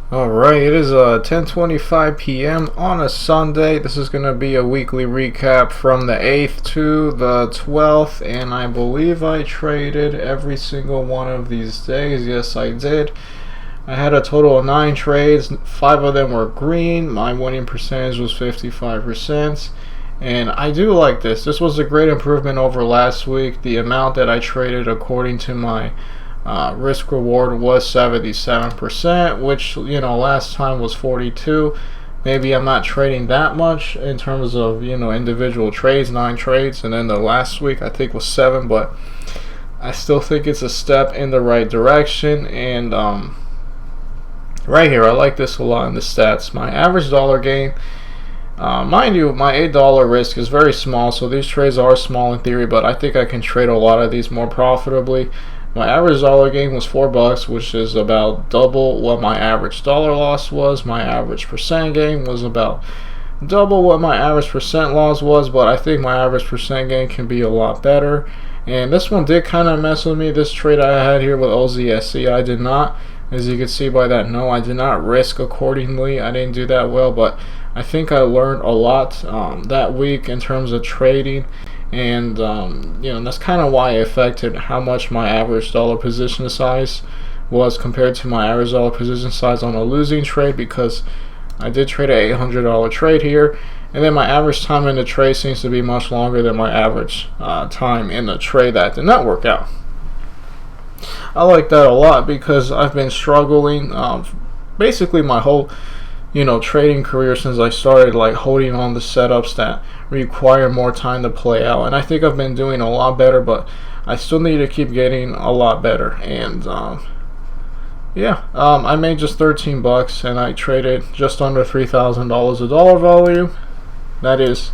Alright, it is 10:25 p.m. on a Sunday. This is going to be a weekly recap from the 8th to the 12th, and I believe I traded every single one of these days. Yes, I did. I had a total of 9 trades. 5 of them were green. My winning percentage was 55%. And I do like this. This was a great improvement over last week. The amount that I traded according to my risk reward was 77%, which last time was 42. Maybe I'm not trading that much in terms of individual trades, 9 trades, and then the last week I think was 7, but I still think it's a step in the right direction. And right here, I like this a lot in the stats. My average dollar gain, mind you, my $8 risk is very small, so these trades are small in theory, but I think I can trade a lot of these more profitably. My average dollar gain was $4, which is about double what my average dollar loss was. My average percent gain was about double what my average percent loss was, but I think my average percent gain can be a lot better. And this one did kind of mess with me. This trade I had here with OZSC, I did not, as you can see by that no, I did not risk accordingly. I didn't do that well, but I think I learned a lot that week in terms of trading. And that's kind of why it affected how much my average dollar position size was compared to my average dollar position size on a losing trade, because I did trade an $800 trade here, and then my average time in the trade seems to be much longer than my average time in the trade that did not work out. I like that a lot because I've been struggling basically my whole trading career since I started holding on the setups that require more time to play out, and I think I've been doing a lot better, but I still need to keep getting a lot better. And I made just $13 and I traded just under $3,000 of dollar volume. That is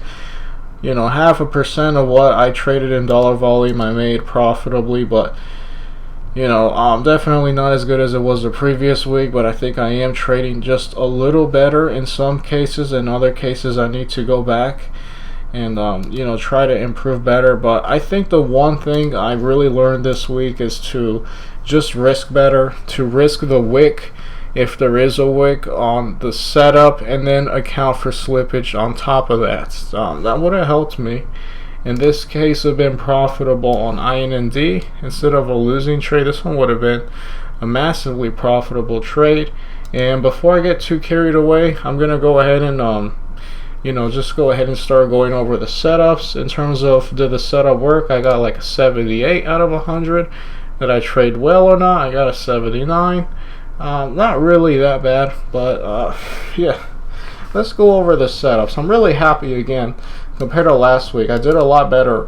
0.5% of what I traded in dollar volume I made profitably, but definitely not as good as it was the previous week, but I think I am trading just a little better in some cases. In other cases, I need to go back and try to improve better. But I think the one thing I really learned this week is to just risk better, to risk the wick if there is a wick on the setup, and then account for slippage on top of that. That would have helped me. In this case, have been profitable on IND instead of a losing trade. This one would have been a massively profitable trade. And before I get too carried away, I'm gonna go ahead and just go ahead and start going over the setups. In terms of did the setup work, I got like a 78 out of 100. Did I trade well or not? I got a 79. Not really that bad, but yeah. Let's go over the setups. I'm really happy again. Compared to last week, I did a lot better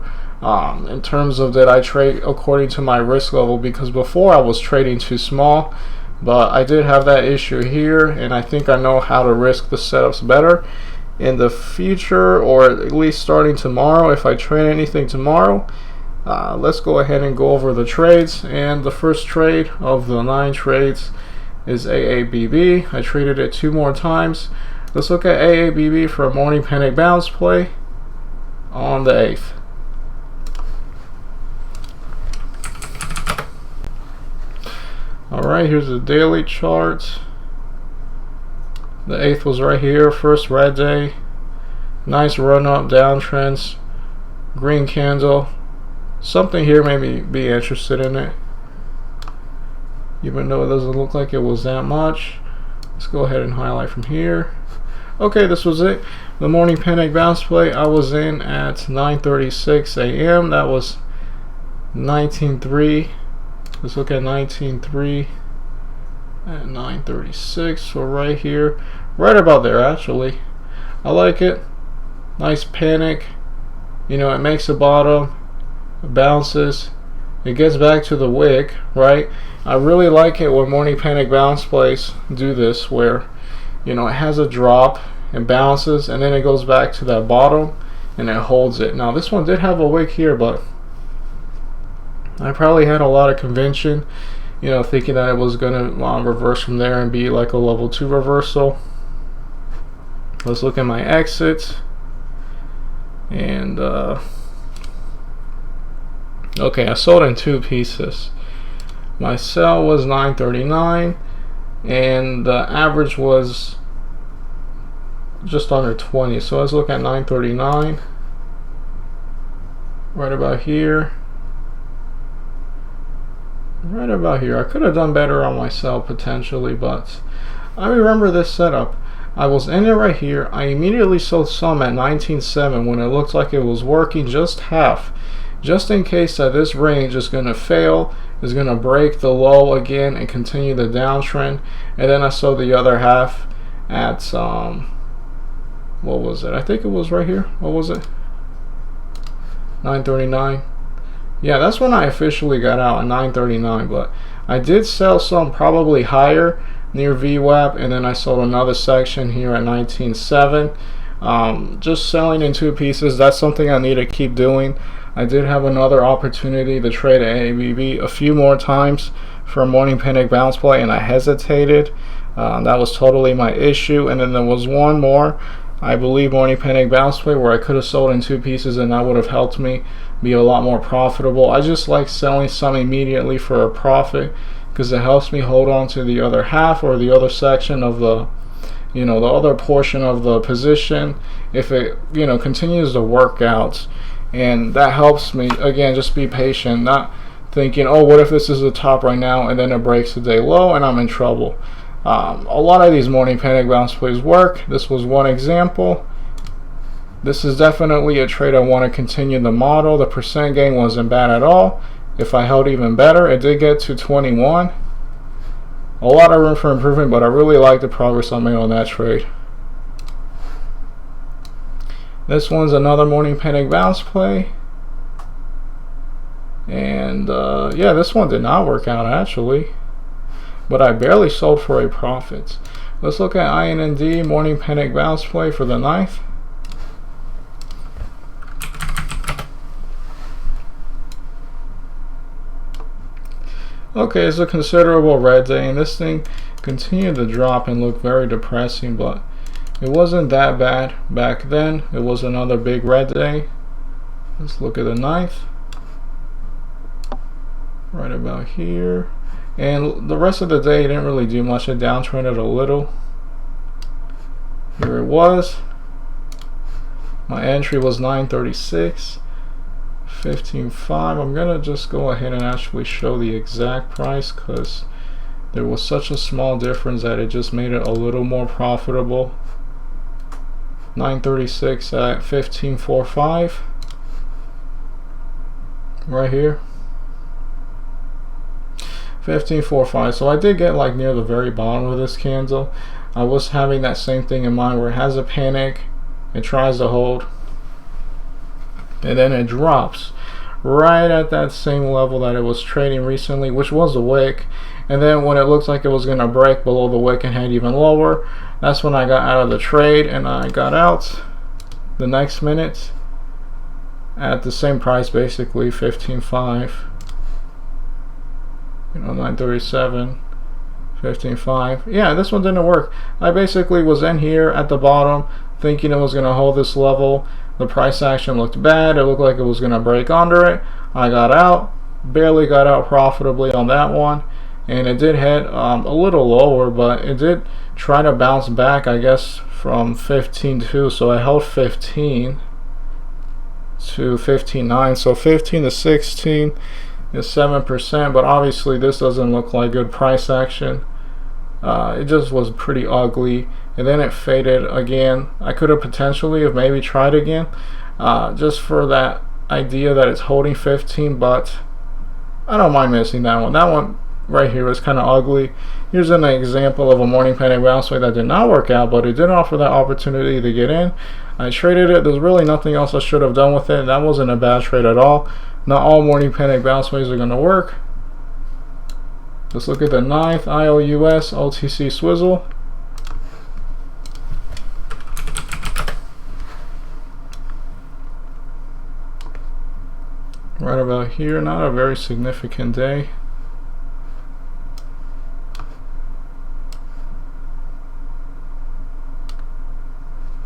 in terms of did I trade according to my risk level, because before I was trading too small, but I did have that issue here, and I think I know how to risk the setups better in the future, or at least starting tomorrow. If I trade anything tomorrow, let's go ahead and go over the trades. And the first trade of the 9 trades is AABB. I traded it 2 more times. Let's look at AABB for a morning panic bounce play on the 8th. Alright, here's the daily chart. The 8th was right here, first red day. Nice run up, downtrends, green candle. Something here made me be interested in it, even though it doesn't look like it was that much. Let's go ahead and highlight from here. Okay, this was it. The morning panic bounce play, I was in at 9:36 a.m. That was 19.3. Let's look at 19.3 at 9:36. So right here, right about there actually. I like it. Nice panic. It makes a bottom, it bounces, it gets back to the wick, right? I really like it when morning panic bounce plays do this, where it has a drop and bounces, and then it goes back to that bottom and it holds it. Now this one did have a wick here, but I probably had a lot of convention, thinking that it was gonna reverse from there and be like a level 2 reversal. Let's look at my exits. And okay, I sold in 2 pieces. My sell was 939. and the average was just under 20. So let's look at 939, right about here. Right about here. I could have done better on my sell potentially, but I remember this setup. I was in it right here. I immediately sold some at 19.7 when it looked like it was working just half, just in case that this range is going to fail, is going to break the low again and continue the downtrend. And then I sold the other half at what was it? I think it was right here. What was it? 939. Yeah, that's when I officially got out at 939, but I did sell some probably higher near VWAP, and then I sold another section here at 19.7. Just selling in two pieces. That's something I need to keep doing. I did have another opportunity to trade at ABB a few more times for a morning panic bounce play, and I hesitated. That was totally my issue. And then there was one more, I believe, morning panic bounce play where I could have sold in two pieces, and that would have helped me be a lot more profitable. I just like selling some immediately for a profit because it helps me hold on to the other half or the other section of the, the other portion of the position if it, continues to work out. And that helps me, again, just be patient, not thinking, oh, what if this is the top right now and then it breaks the day low and I'm in trouble. A lot of these morning panic bounce plays work. This was one example. This is definitely a trade I want to continue the model. The percent gain wasn't bad at all. If I held even better, it did get to 21. A lot of room for improvement, but I really like the progress I made on that trade. This one's another morning panic bounce play. And yeah, this one did not work out actually, but I barely sold for a profit. Let's look at INND morning panic bounce play for the 9th. Okay, it's a considerable red day, and this thing continued to drop and look very depressing, but it wasn't that bad back then. It was another big red day. Let's look at the 9th. Right about here. And the rest of the day, it didn't really do much. It downtrended a little. Here it was. My entry was 936. 15.5. I'm gonna just go ahead and actually show the exact price because there was such a small difference that it just made it a little more profitable. 936 at 15.45 right here. 15.45. So I did get like near the very bottom of this candle. I was having that same thing in mind where it has a panic, it tries to hold, and then it drops right at that same level that it was trading recently, which was the wick. And then when it looked like it was going to break below the wick and head even lower, that's when I got out of the trade, and I got out the next minute at the same price, basically 15.5. 937, 15.5. Yeah, this one didn't work. I basically was in here at the bottom thinking it was going to hold this level. The price action looked bad. It looked like it was going to break under it. I got out, barely got out profitably on that one, and it did head a little lower, but it did try to bounce back, I guess, from 15.2. So I held 15 to 15.9. So 15 to 16 is 7%, but obviously this doesn't look like good price action. It just was pretty ugly, and then it faded again. I could have potentially have maybe tried again just for that idea that it's holding 15, but I don't mind missing that one. That one right here was kind of ugly. Here's an example of a morning panic bounce way that did not work out, but it did offer that opportunity to get in. I traded it. There's really nothing else I should have done with it. That wasn't a bad trade at all. Not all morning panic bounce ways are going to work. Let's look at the 9th IOUS OTC Swizzle. Right about here, not a very significant day.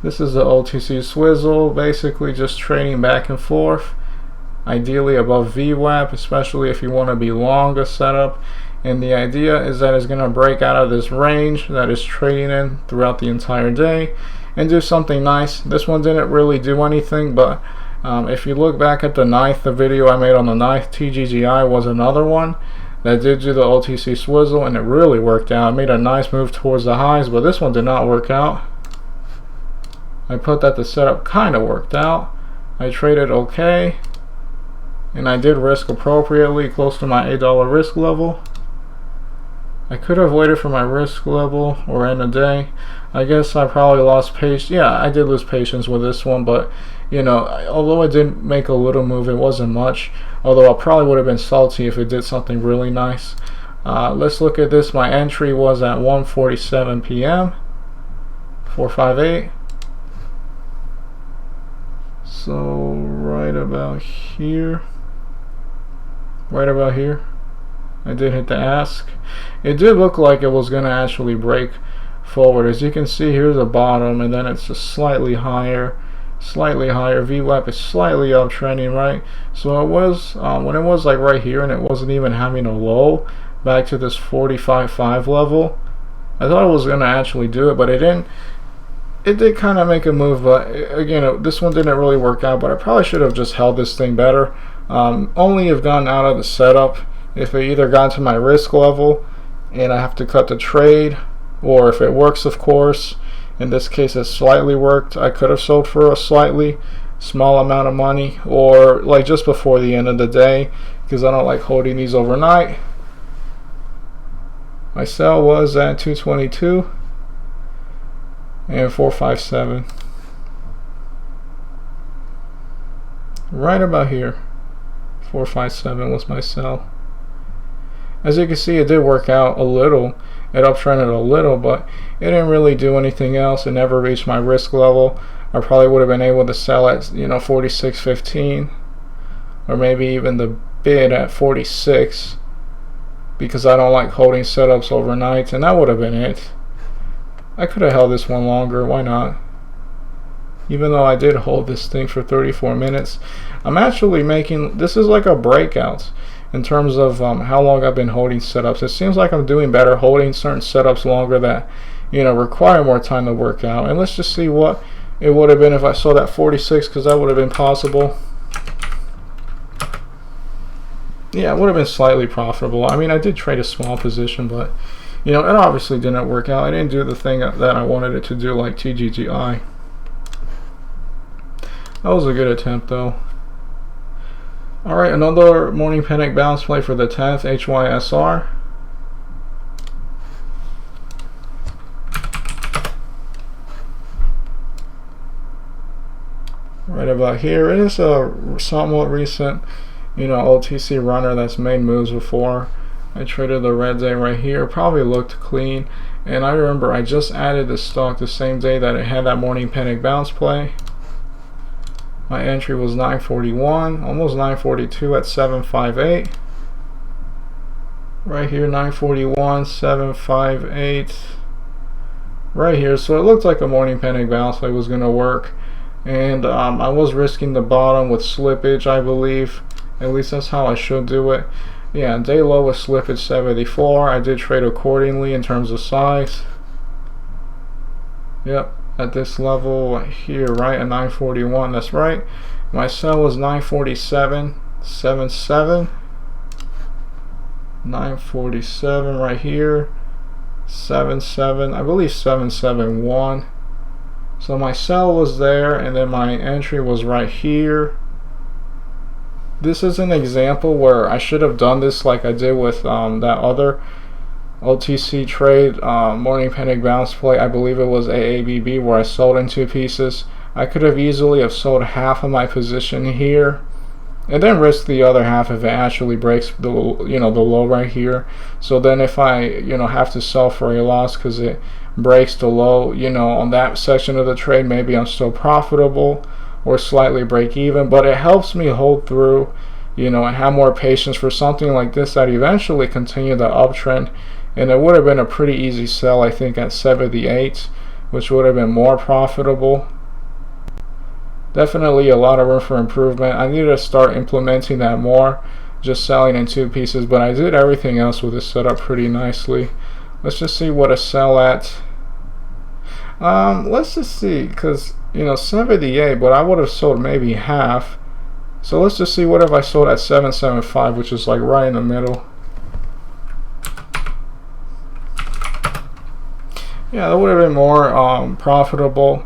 This is the OTC Swizzle, basically just trading back and forth. Ideally above VWAP, especially if you want to be long a setup. and the idea is that it's going to break out of this range that is trading in throughout the entire day and do something nice. This one didn't really do anything, but if you look back at the 9th, the video I made on the 9th, TGGI was another one that did do the OTC swizzle, and it really worked out. It made a nice move towards the highs, but this one did not work out. I put that the setup kind of worked out. I traded okay, and I did risk appropriately, close to my $8 risk level. I could have waited for my risk level or end of day. I guess I probably lost patience. Yeah, I did lose patience with this one, but you know, although it did make a little move, it wasn't much. Although I probably would have been salty if it did something really nice. Let's look at this. My entry was at 1:47 p.m. 458. So right about here. Right about here. I did hit the ask. It did look like it was going to actually break forward. As you can see, here's the bottom, and then it's just slightly higher. VWAP is slightly uptrending, right? So it was when it was like right here and it wasn't even having a low back to this 45.5 level, I thought it was going to actually do it, but it didn't. It did kind of make a move, but again, this one didn't really work out. But I probably should have just held this thing better. Only have gone out of the setup if it either got to my risk level and I have to cut the trade, or if it works, of course. In this case, it slightly worked. I could have sold for a slightly small amount of money, or like just before the end of the day, because I don't like holding these overnight. My sell was at 222 and 457. Right about here. 457 was my sell. As you can see, it did work out a little. It uptrended a little, but it didn't really do anything else. It never reached my risk level. I probably would have been able to sell at 46.15, or maybe even the bid at 46, because I don't like holding setups overnight, and that would have been it. I could have held this one longer. Why not? Even though I did hold this thing for 34 minutes, I'm actually making this is like a breakout in terms of how long I've been holding setups. It seems like I'm doing better holding certain setups longer that require more time to work out. And let's just see what it would have been if I sold at 46, because that would have been possible. Yeah, it would have been slightly profitable. I mean, I did trade a small position, but it obviously didn't work out. I didn't do the thing that I wanted it to do, like TGGI. That was a good attempt, though. Alright, another morning panic bounce play for the 10th, HYSR. Right about here. It is a somewhat recent, OTC runner that's made moves before. I traded the red day right here. Probably looked clean. And I remember I just added this stock the same day that it had that morning panic bounce play. My entry was 941, almost 942 at 758. Right here, 941, 758. Right here, so it looked like a morning panic bounce play was going to work. And I was risking the bottom with slippage, I believe. At least that's how I should do it. Yeah, day low was slippage 74. I did trade accordingly in terms of size. Yep. At this level here, right at 941, that's right. My sell was 947.77. 947 right here. 77, I believe 771. So my sell was there, and then my entry was right here. This is an example where I should have done this like I did with that other OTC trade, morning panic bounce play. I believe it was AABB, where I sold in 2 pieces. I could have easily have sold half of my position here and then risk the other half if it actually breaks the the low right here. So then if I have to sell for a loss because it breaks the low on that section of the trade, maybe I'm still profitable or slightly break even, but it helps me hold through and have more patience for something like this that eventually continue the uptrend. And it would have been a pretty easy sell, I think, at 78, which would have been more profitable. Definitely a lot of room for improvement. I need to start implementing that more. just selling in 2 pieces, but I did everything else with this setup pretty nicely. Let's just see what a sell at. Let's just see, because 78, but I would have sold maybe half. So let's just see what if I sold at 775, which is like right in the middle. Yeah, that would have been more profitable,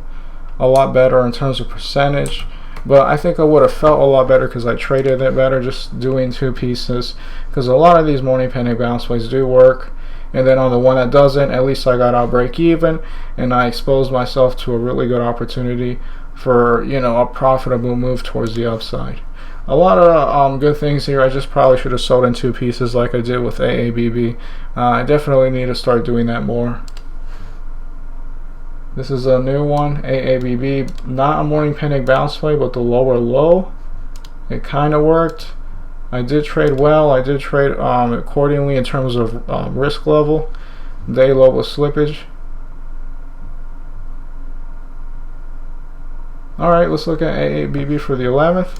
a lot better in terms of percentage. But I think I would have felt a lot better because I traded it better just doing 2 pieces. Because a lot of these morning panic bounce plays do work. And then on the one that doesn't, at least I got out break even. And I exposed myself to a really good opportunity for, a profitable move towards the upside. A lot of good things here. I just probably should have sold in 2 pieces like I did with AABB. I definitely need to start doing that more. This is a new one, AABB, not a morning panic bounce play, but the lower low. It kind of worked. I did trade well. I did trade accordingly in terms of risk level. Day low with slippage. Alright, let's look at AABB for the 11th.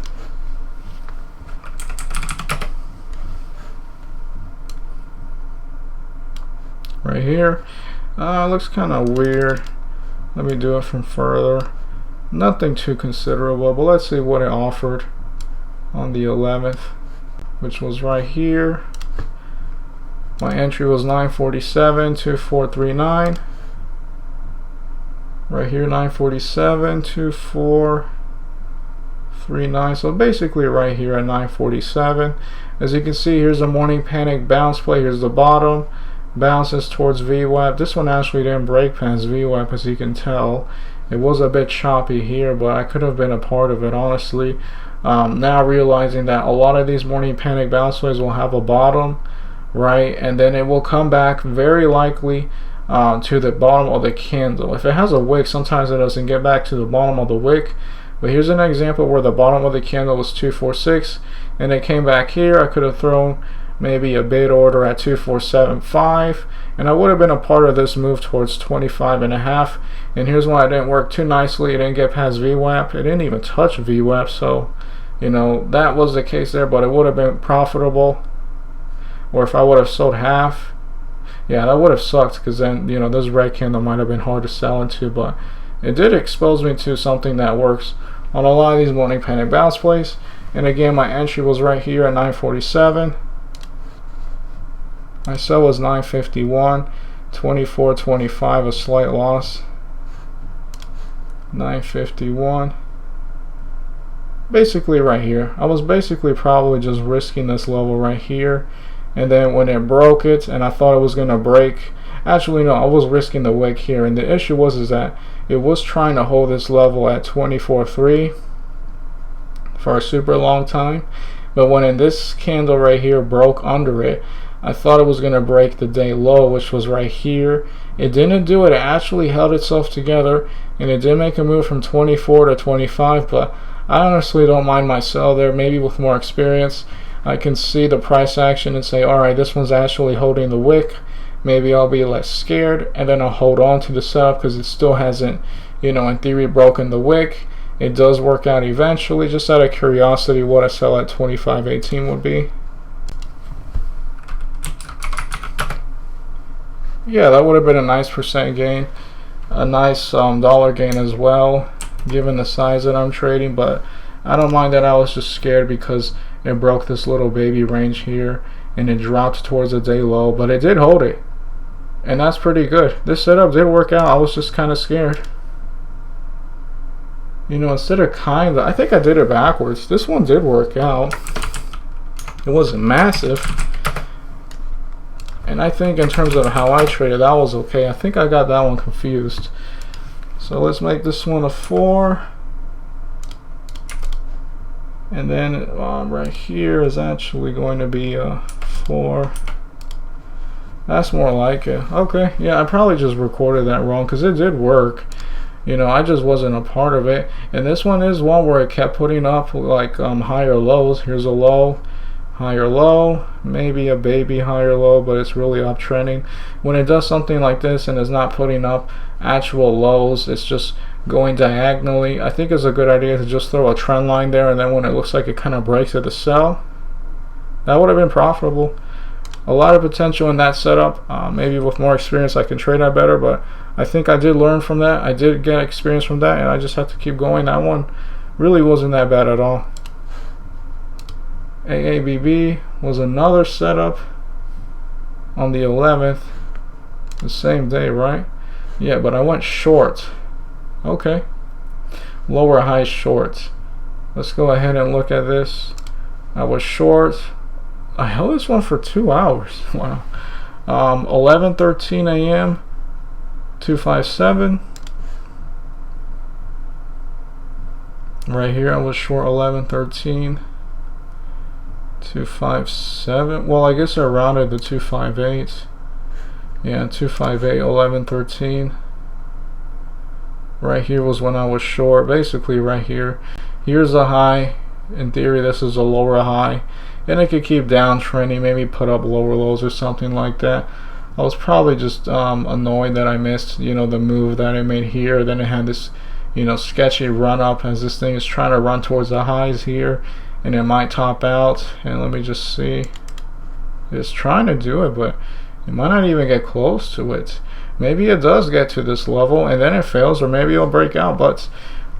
Right here. Looks kind of weird. Let me do it from further. Nothing too considerable, but let's see what it offered on the 11th, which was right here. My entry was 947, 2439. Right here, 947, 2439. So basically right here at 947. As you can see, here's a morning panic bounce play. Here's the bottom. Bounces towards VWAP. This one actually didn't break past VWAP, as you can tell. It was a bit choppy here, but I could have been a part of it, honestly. Now realizing that a lot of these morning panic bounce plays will have a bottom, right, and then it will come back very likely to the bottom of the candle. If it has a wick, sometimes it doesn't get back to the bottom of the wick. But here's an example where the bottom of the candle was 246 and it came back here. I could have thrown maybe a bid order at 2475 and I would have been a part of this move towards 25.5. And here's why it didn't work too nicely. It didn't get past VWAP. It didn't even touch VWAP, so that was the case there, but it would have been profitable. Or if I would have sold half, yeah, that would have sucked, because then this red candle might have been hard to sell into. But it did expose me to something that works on a lot of these morning panic bounce plays. And again, my entry was right here at 947. My sell was 951, 24.25, a slight loss. 951. Basically right here. I was basically probably just risking this level right here. And then when it broke it and I thought it was going to break, actually no, I was risking the wick here. And the issue was that it was trying to hold this level at 24.3 for a super long time. But when in this candle right here broke under it, I thought it was going to break the day low, which was right here. It didn't do it. It actually held itself together, and it did make a move from 24 to 25, but I honestly don't mind my sell there. Maybe with more experience, I can see the price action and say, alright, this one's actually holding the wick. Maybe I'll be less scared, and then I'll hold on to the setup because it still hasn't, in theory, broken the wick. It does work out eventually. Just out of curiosity, what a sell at 25.18 would be. Yeah, that would have been a nice percent gain, a nice dollar gain as well, given the size that I'm trading. But I don't mind that I was just scared because it broke this little baby range here and it dropped towards a day low, but it did hold it, and that's pretty good. This setup did work out. I was just kind of scared. Instead of I think I did it backwards. This one did work out. It wasn't massive. And I think in terms of how I traded, that was okay. I think I got that one confused. So let's make this one a 4. And then right here is actually going to be a 4. That's more like it. Okay, yeah, I probably just recorded that wrong because it did work. I just wasn't a part of it. And this one is one where it kept putting up like higher lows. Here's a low. Higher low, maybe a baby higher low, but it's really uptrending. When it does something like this and is not putting up actual lows, it's just going diagonally, I think it's a good idea to just throw a trend line there, and then when it looks like it kind of breaks at the sell, That would have been profitable. A lot of potential in that setup. Maybe with more experience I can trade that better, but I think I did learn from that. I did get experience from that, and I just have to keep going. That one really wasn't that bad at all. AABB was another setup on the 11th, the same day, right? Yeah, but I went short. Okay, lower high short. Let's go ahead and look at this. I was short. I held this one for 2 hours. Wow. 11:13 a.m. 257. Right here I was short 11:13. 257. Well, I guess I rounded the 258. Yeah, 258, 11:13. Right here was when I was short. Basically right here. Here's a high. In theory, this is a lower high. And it could keep downtrending, maybe put up lower lows or something like that. I was probably just annoyed that I missed, the move that it made here. Then it had this, sketchy run up as this thing is trying to run towards the highs here, and it might top out. And let me just see. It's trying to do it, but it might not even get close to it. Maybe it does get to this level and then it fails, or maybe it'll break out. But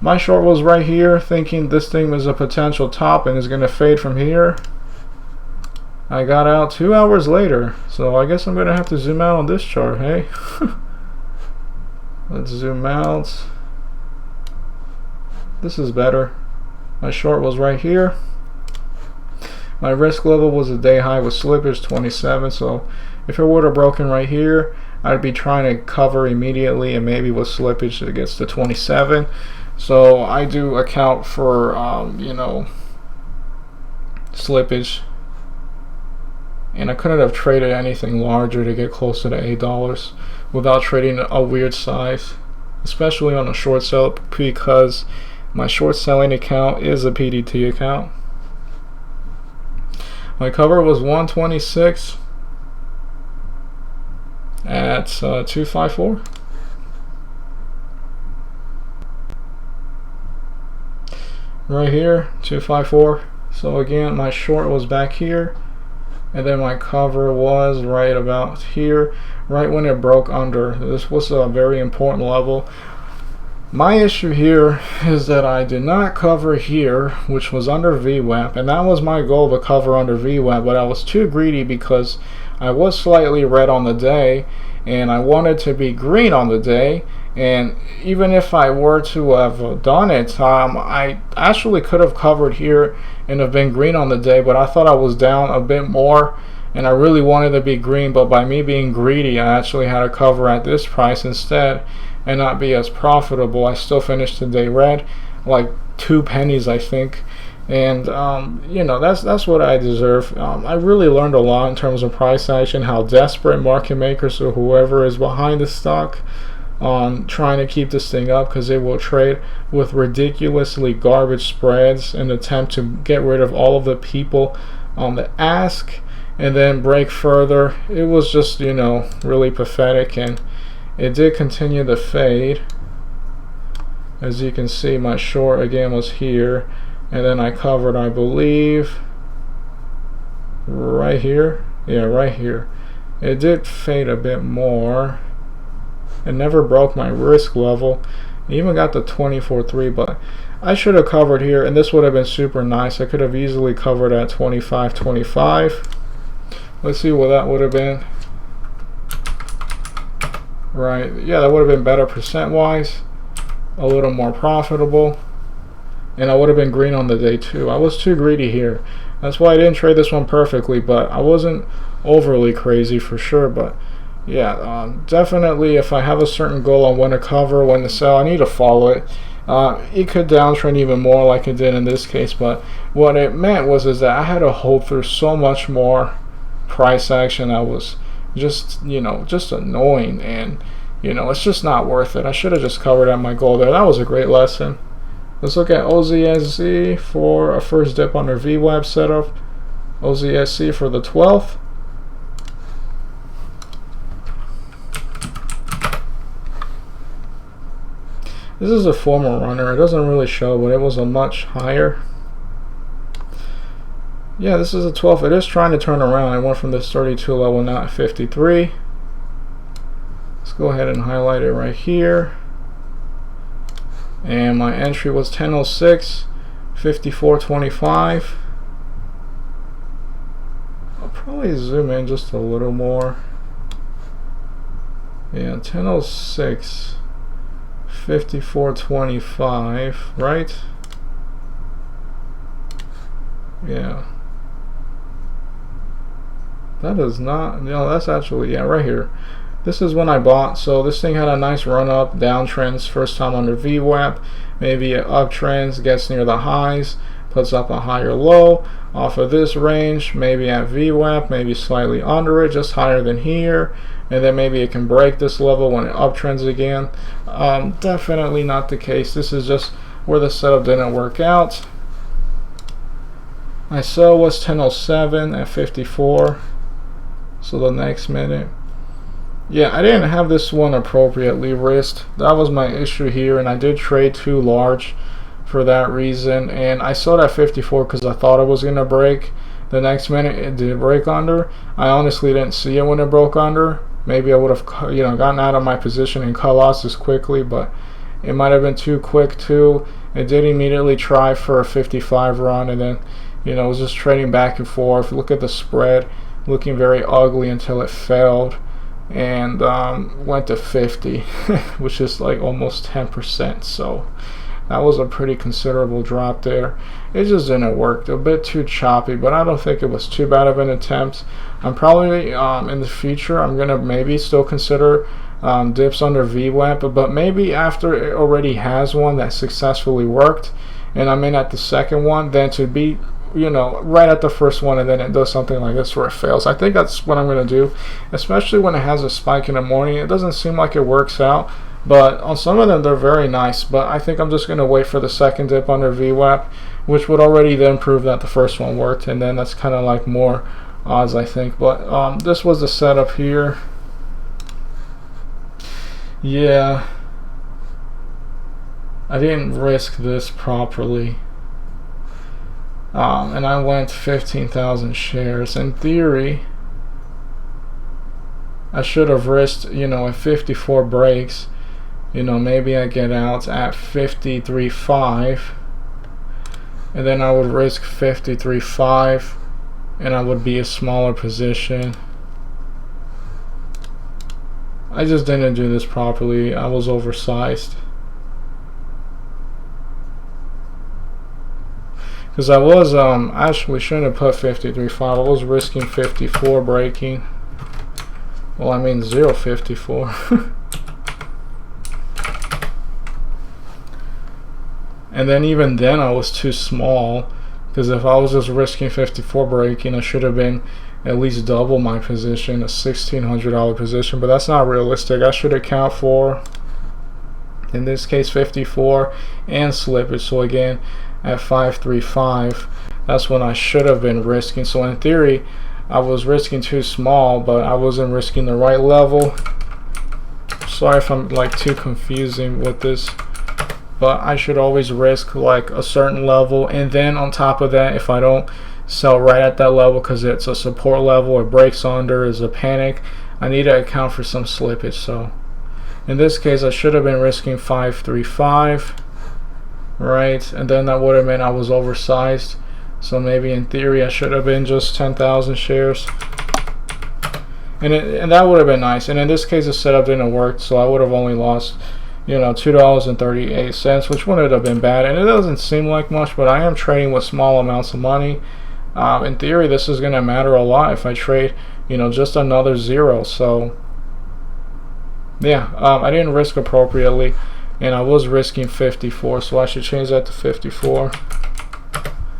my short was right here, thinking this thing was a potential top and is going to fade from here. I got out 2 hours later, so I guess I'm going to have to zoom out on this chart, hey? Let's zoom out. This is better. My short was right here. My risk level was a day high with slippage 27, so if it would have broken right here, I'd be trying to cover immediately, and maybe with slippage it gets to 27. So I do account for, slippage. And I couldn't have traded anything larger to get closer to $8 without trading a weird size, especially on a short sell, because my short selling account is a PDT account. My cover was 126 at 254. Right here, 254. So again, my short was back here. And then my cover was right about here, right when it broke under. This was a very important level. My issue here is that I did not cover here, which was under VWAP, and that was my goal, to cover under VWAP, but I was too greedy because I was slightly red on the day, and I wanted to be green on the day. And even if I were to have done it, I actually could have covered here and have been green on the day, but I thought I was down a bit more and I really wanted to be green, but by me being greedy, I actually had to cover at this price instead and not be as profitable. I still finished the day red, like 2 pennies I think. And that's what I deserve. I really learned a lot in terms of price action, how desperate market makers or whoever is behind the stock on trying to keep this thing up, because it will trade with ridiculously garbage spreads in an attempt to get rid of all of the people on the ask and then break further. It was just really pathetic, and it did continue to fade. As you can see, my short again was here, and then I covered, I believe, right here. Yeah, right here. It did fade a bit more. It never broke my risk level. It even got to 24.3, but I should have covered here, and this would have been super nice. I could have easily covered at 25.25. Let's see what that would have been. Right, yeah, that would have been better percent-wise, a little more profitable, and I would have been green on the day too. I was too greedy here. That's why I didn't trade this one perfectly, but I wasn't overly crazy for sure. But yeah, definitely if I have a certain goal on when to cover, when to sell, I need to follow it. It could downtrend even more like it did in this case, but what it meant was that I had to hold through so much more price action. I was just just annoying, and it's just not worth it. I should have just covered at my goal there. That was a great lesson. Let's look at OZSZ for a first dip under VWAP setup. OZSC for the 12th. This is a former runner. It doesn't really show, but it was a much higher. Yeah, this is a 12. It is trying to turn around. I went from this 32 level now at 53. Let's go ahead and highlight it right here. And my entry was 1006, 54.25. I'll probably zoom in just a little more. Yeah, 1006, 54.25, right? Yeah. That is not, no, that's actually, yeah, right here. This is when I bought, so this thing had a nice run up, downtrends, first time under VWAP, maybe an uptrends, gets near the highs, puts up a higher low, off of this range, maybe at VWAP, maybe slightly under it, just higher than here, and then maybe it can break this level when it uptrends again. Definitely not the case. This is just where the setup didn't work out. My sell was 1007 at 54, so the next minute. Yeah, I didn't have this one appropriately risked. That was my issue here, and I did trade too large for that reason. And I sold at 54 because I thought it was going to break. The next minute it did break under. I honestly didn't see it when it broke under. Maybe I would have, gotten out of my position and cut losses quickly, but it might have been too quick too. It did immediately try for a 55 run, and then it was just trading back and forth. Look at the spread, looking very ugly until it failed and went to 50, which is like almost 10%. So that was a pretty considerable drop there. It just didn't work. A bit too choppy, but I don't think it was too bad of an attempt. I'm probably in the future I'm gonna maybe still consider dips under VWAP, but maybe after it already has one that successfully worked and I'm in at the second one, then to be right at the first one and then it does something like this where it fails. I think that's what I'm going to do, especially when it has a spike in the morning. It doesn't seem like it works out, but on some of them they're very nice. But I think I'm just going to wait for the second dip under VWAP, which would already then prove that the first one worked, and then that's kind of like more odds, I think. But this was the setup here. Yeah, I didn't risk this properly. And I went 15,000 shares. In theory, I should have risked, at 54 breaks, maybe I get out at 53.5, and then I would risk 53.5, and I would be a smaller position. I just didn't do this properly. I was oversized. Because I was actually shouldn't have put 53.5. I was risking 54 breaking. Well, I mean 0.54. And then even then I was too small, because if I was just risking 54 breaking, I should have been at least double my position, a $1,600 position. But that's not realistic. I should account for, in this case, 54 and slippage. So again, at 535, that's when I should have been risking. So in theory, I was risking too small, but I wasn't risking the right level. Sorry if I'm like too confusing with this, but I should always risk like a certain level, and then on top of that, if I don't sell right at that level because it's a support level or breaks under, is a panic, I need to account for some slippage. So in this case, I should have been risking 535. Right, and then that would have meant I was oversized. So maybe in theory I should have been just 10,000 shares, and that would have been nice. And in this case the setup didn't work, so I would have only lost $2.38, which wouldn't have been bad. And it doesn't seem like much, but I am trading with small amounts of money. In theory this is going to matter a lot if I trade just another zero. So yeah, I didn't risk appropriately, and I was risking 54, so I should change that to 54,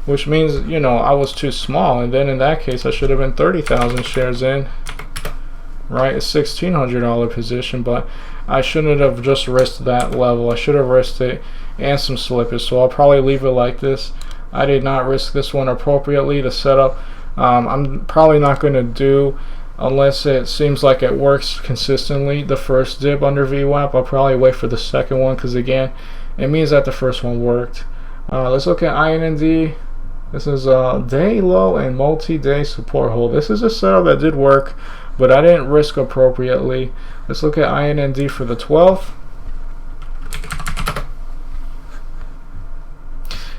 which means I was too small, and then in that case I should have been 30,000 shares in, right? A $1,600 position, but I shouldn't have just risked that level. I should have risked it and some slippage. So I'll probably leave it like this. I did not risk this one appropriately. The setup I'm probably not going to do, unless it seems like it works consistently, the first dip under VWAP. I'll probably wait for the second one, because again, it means that the first one worked. Let's look at IND. This is a day low and multi-day support hold. This is a setup that did work, but I didn't risk appropriately. Let's look at INND for the 12th.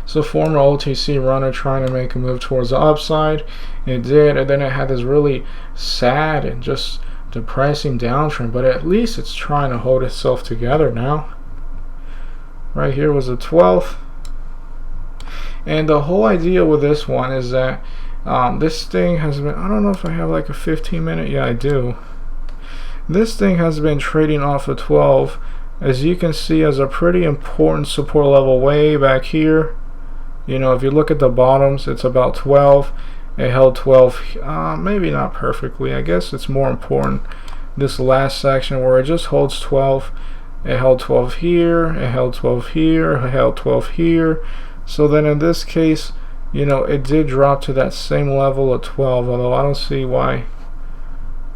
So former OTC runner trying to make a move towards the upside. It did, and then it had this really sad and just depressing downtrend, but at least it's trying to hold itself together now. Right here was the 12th. And the whole idea with this one is that this thing has been, I don't know if I have like a 15-minute, yeah I do. This thing has been trading off of 12, as you can see, as a pretty important support level way back here. You know, if you look at the bottoms, it's about 12. It held 12, maybe not perfectly. I guess it's more important this last section where it just holds 12. It held 12 here, it held 12 here, it held 12 here. So then in this case, you know, it did drop to that same level of 12, although I don't see why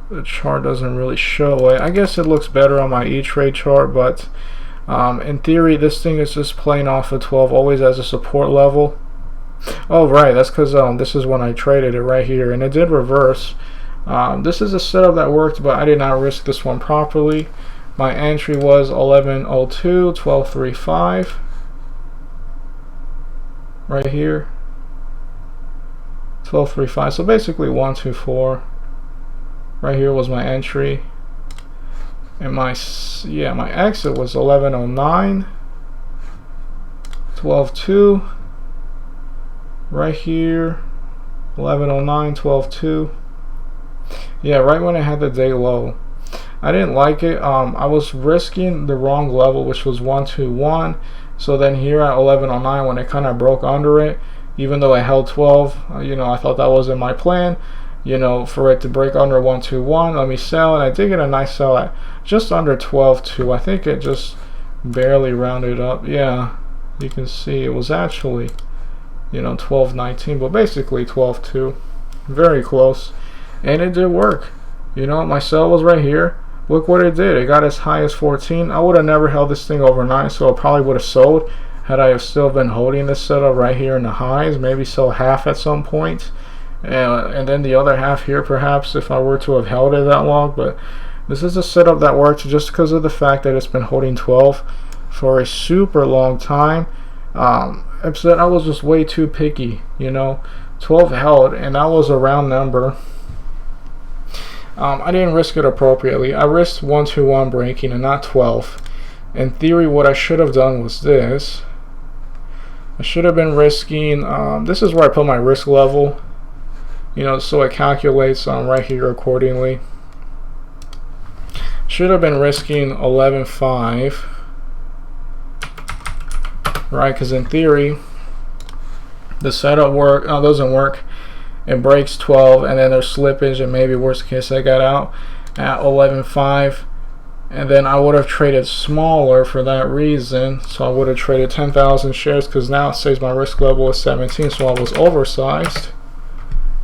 the chart doesn't really show it. I guess it looks better on my E-Trade chart, but in theory, this thing is just playing off of 12 always as a support level. Oh, right, that's because this is when I traded it right here, and it did reverse. This is a setup that worked, but I did not risk this one properly. My entry was 1102, 1235. Right here. 1235. So basically 124. Right here was my entry. And my exit was 1109, 122. Right here, 1109, 122. Yeah, right when it had the day low. I didn't like it. I was risking the wrong level, which was 121. So then here at 1109, when it kind of broke under it, even though it held 12, you know, I thought that wasn't my plan, you know, for it to break under 121. Let me sell, and I did get a nice sell at just under 12.2. I think it just barely rounded up. Yeah, you can see it was actually, you know, 12.19, but basically 12.2. Very close, and it did work. You know, my sell was right here. Look what it did. It got as high as 14. I would have never held this thing overnight, so I probably would have sold had I have still been holding this setup right here in the highs. Maybe sell half at some point, and then the other half here perhaps if I were to have held it that long. But this is a setup that works just because of the fact that it's been holding 12 for a super long time. Except I was just way too picky. You know, 12 held, and that was a round number. I didn't risk it appropriately. I risked 121 breaking and not 12. In theory, what I should have done was this. I should have been risking, this is where I put my risk level, you know, so it calculates right here accordingly. Should have been risking 11.5, right? Because in theory, the setup doesn't work. It breaks 12, and then there's slippage, and maybe worst case I got out at 11.5, and then I would have traded smaller for that reason. So I would have traded 10,000 shares, because now it says my risk level is 17, so I was oversized.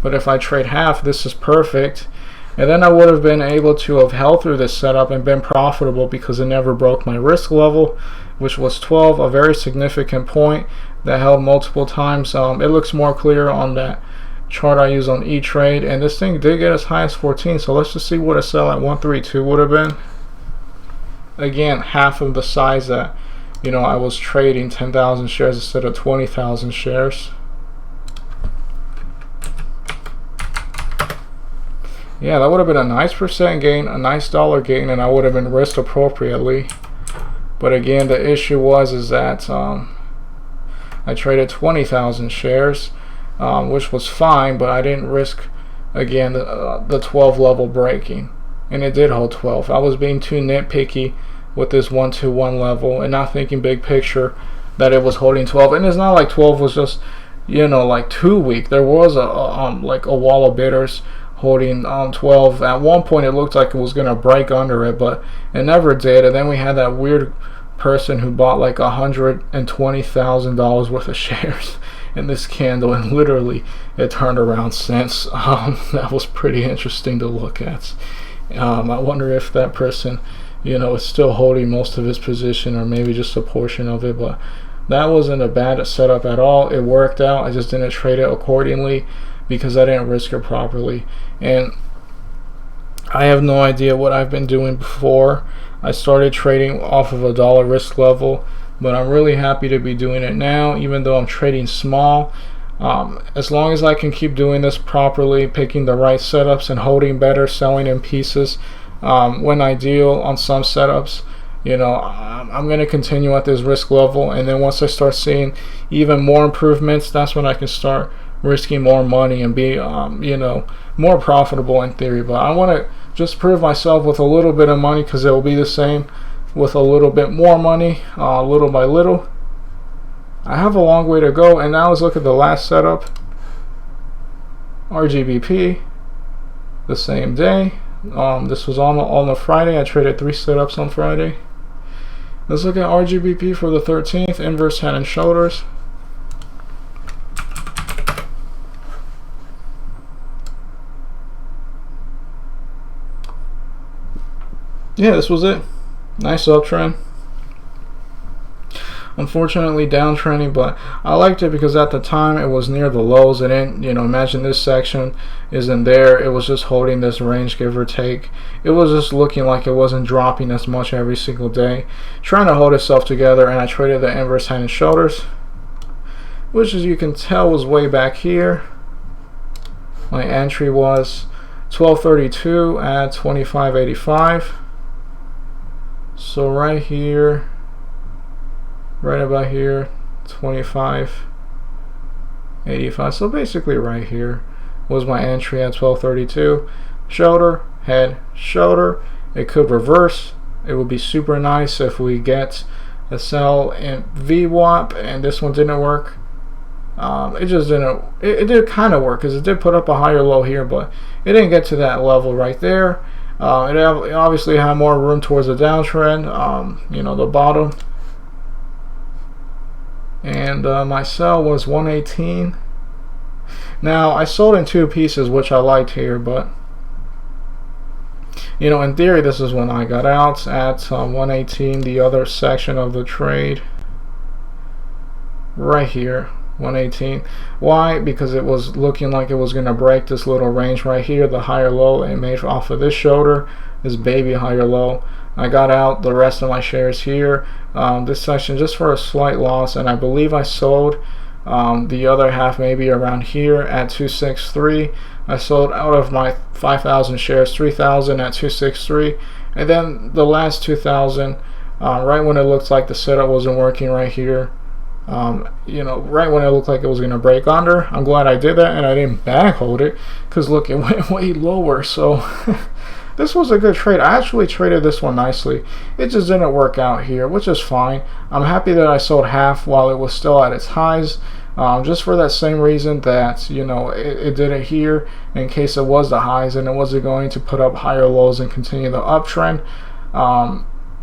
But if I trade half, this is perfect, and then I would have been able to have held through this setup and been profitable because it never broke my risk level, which was 12, a very significant point that held multiple times. It looks more clear on that chart I use on E-Trade, and this thing did get as high as 14. So let's just see what a sell at 132 would have been. Again, half of the size that, you know, I was trading 10,000 shares instead of 20,000 shares. Yeah, that would have been a nice percent gain, a nice dollar gain, and I would have been risked appropriately. But again, the issue is that I traded 20,000 shares, which was fine, but I didn't risk, again, the 12 level breaking, and it did hold 12. I was being too nitpicky with this 121 level and not thinking big picture that it was holding 12. And it's not like 12 was just, you know, like too weak. There was like a wall of bidders holding 12. At one point it looked like it was going to break under it, but it never did. And then we had that weird person who bought like $120,000 worth of shares in this candle, and literally it turned around since. That was pretty interesting to look at. I wonder if that person, you know, is still holding most of his position, or maybe just a portion of it. But That wasn't a bad setup at all. It worked out. I just didn't trade it accordingly because I didn't risk it properly. And I have no idea what I've been doing before. I started trading off of a dollar risk level, but I'm really happy to be doing it now, even though I'm trading small. As long as I can keep doing this properly, picking the right setups and holding better, selling in pieces when ideal on some setups, I'm going to continue at this risk level. And then once I start seeing even more improvements, that's when I can start risking more money and be more profitable in theory. But I want to just prove myself with a little bit of money, because it will be the same with a little bit more money, little by little. I have a long way to go. And now let's look at the last setup. RGBP, the same day. This was on a Friday. I traded 3 setups on Friday. Let's look at RGBP for the 13th, inverse head and shoulders. Yeah, this was it. Nice uptrend. Unfortunately downtrending, but I liked it because at the time it was near the lows. It didn't, imagine this section isn't there. It was just holding this range, give or take. It was just looking like it wasn't dropping as much every single day, trying to hold itself together. And I traded the inverse head and shoulders, which, as you can tell, was way back here. My entry was 1232 at 25.85. So right here, right about here, 25.85. So basically right here was my entry at 1232. Shoulder, head, shoulder. It could reverse. It would be super nice if we get a sell in VWAP, and this one didn't work. It just didn't. It did kind of work because it did put up a higher low here, but it didn't get to that level right there. It obviously had more room towards the downtrend, the bottom. And my sell was 118. Now I sold in 2 pieces, which I liked here, but in theory this is when I got out at 118. The other section of the trade right here, 118. Why? Because it was looking like it was going to break this little range right here, the higher low it made off of this shoulder, this baby higher low. I got out the rest of my shares here, this section, just for a slight loss, and I believe I sold the other half maybe around here at 263. I sold out of my 5,000 shares, 3,000 at 263, and then the last 2,000 right when it looked like the setup wasn't working right here, right when it looked like it was going to break under. I'm glad I did that and I didn't back hold it, because look, it went way lower. So this was a good trade. I actually traded this one nicely. It just didn't work out here, which is fine. I'm happy that I sold half while it was still at its highs, just for that same reason that it did it here in case it was the highs and it wasn't going to put up higher lows and continue the uptrend.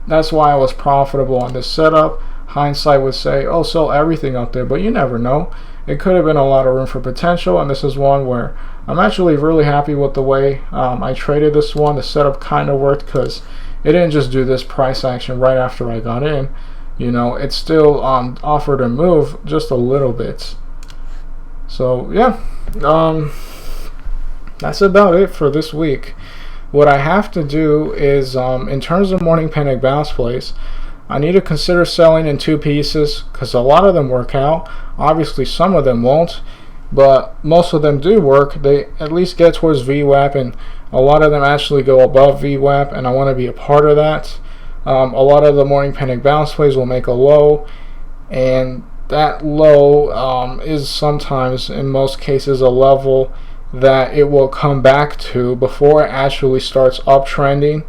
That's why I was profitable on this setup. Hindsight would say, oh, sell everything up there, but you never know. It could have been a lot of room for potential, and this is one where I'm actually really happy with the way I traded this one. The setup kind of worked because it didn't just do this price action right after I got in. It still offered a move just a little bit. So yeah, that's about it for this week. What I have to do is, in terms of morning panic bounce plays, I need to consider selling in 2 pieces because a lot of them work out. Obviously some of them won't, but most of them do work. They at least get towards VWAP, and a lot of them actually go above VWAP, and I want to be a part of that. A lot of the morning panic bounce plays will make a low, and that low is sometimes, in most cases, a level that it will come back to before it actually starts uptrending.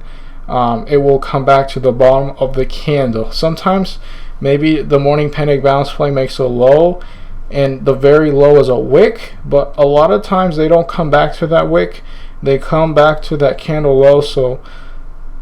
It will come back to the bottom of the candle. Sometimes maybe the morning panic bounce play makes a low and the very low is a wick, but a lot of times they don't come back to that wick. They come back to that candle low. So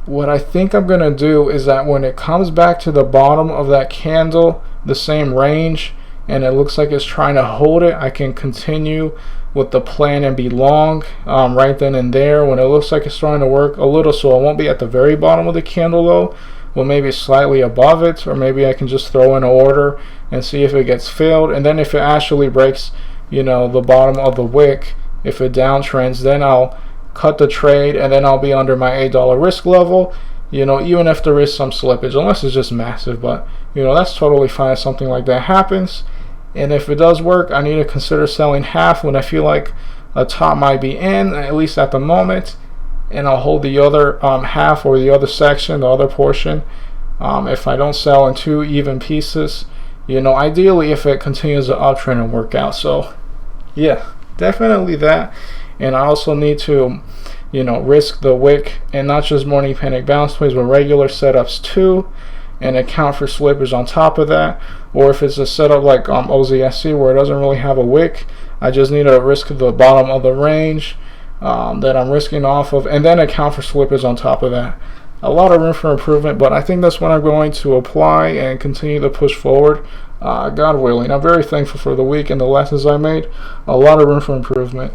what I think I'm going to do is that when it comes back to the bottom of that candle, the same range, and it looks like it's trying to hold it, I can continue with the plan and be long right then and there when it looks like it's starting to work a little, so it won't be at the very bottom of the candle low, well, maybe slightly above it, or maybe I can just throw in an order and see if it gets filled. And then if it actually breaks, you know, the bottom of the wick, if it downtrends, then I'll cut the trade, and then I'll be under my $8 risk level, you know, even if there is some slippage, unless it's just massive. But you know, that's totally fine if something like that happens. And if it does work, I need to consider selling half when I feel like a top might be in, at least at the moment, and I'll hold the other half, or the other section, the other portion, if I don't sell in 2 even pieces, you know, ideally if it continues to uptrend and work out. So yeah, definitely that. And I also need to, you know, risk the wick, and not just morning panic bounce plays, but regular setups too, and account for slippage on top of that. Or if it's a setup like OZSC where it doesn't really have a wick, I just need to risk the bottom of the range that I'm risking off of, and then account for slippage on top of that. A lot of room for improvement, but I think that's what I'm going to apply and continue to push forward, God willing. I'm very thankful for the week and the lessons I made. A lot of room for improvement.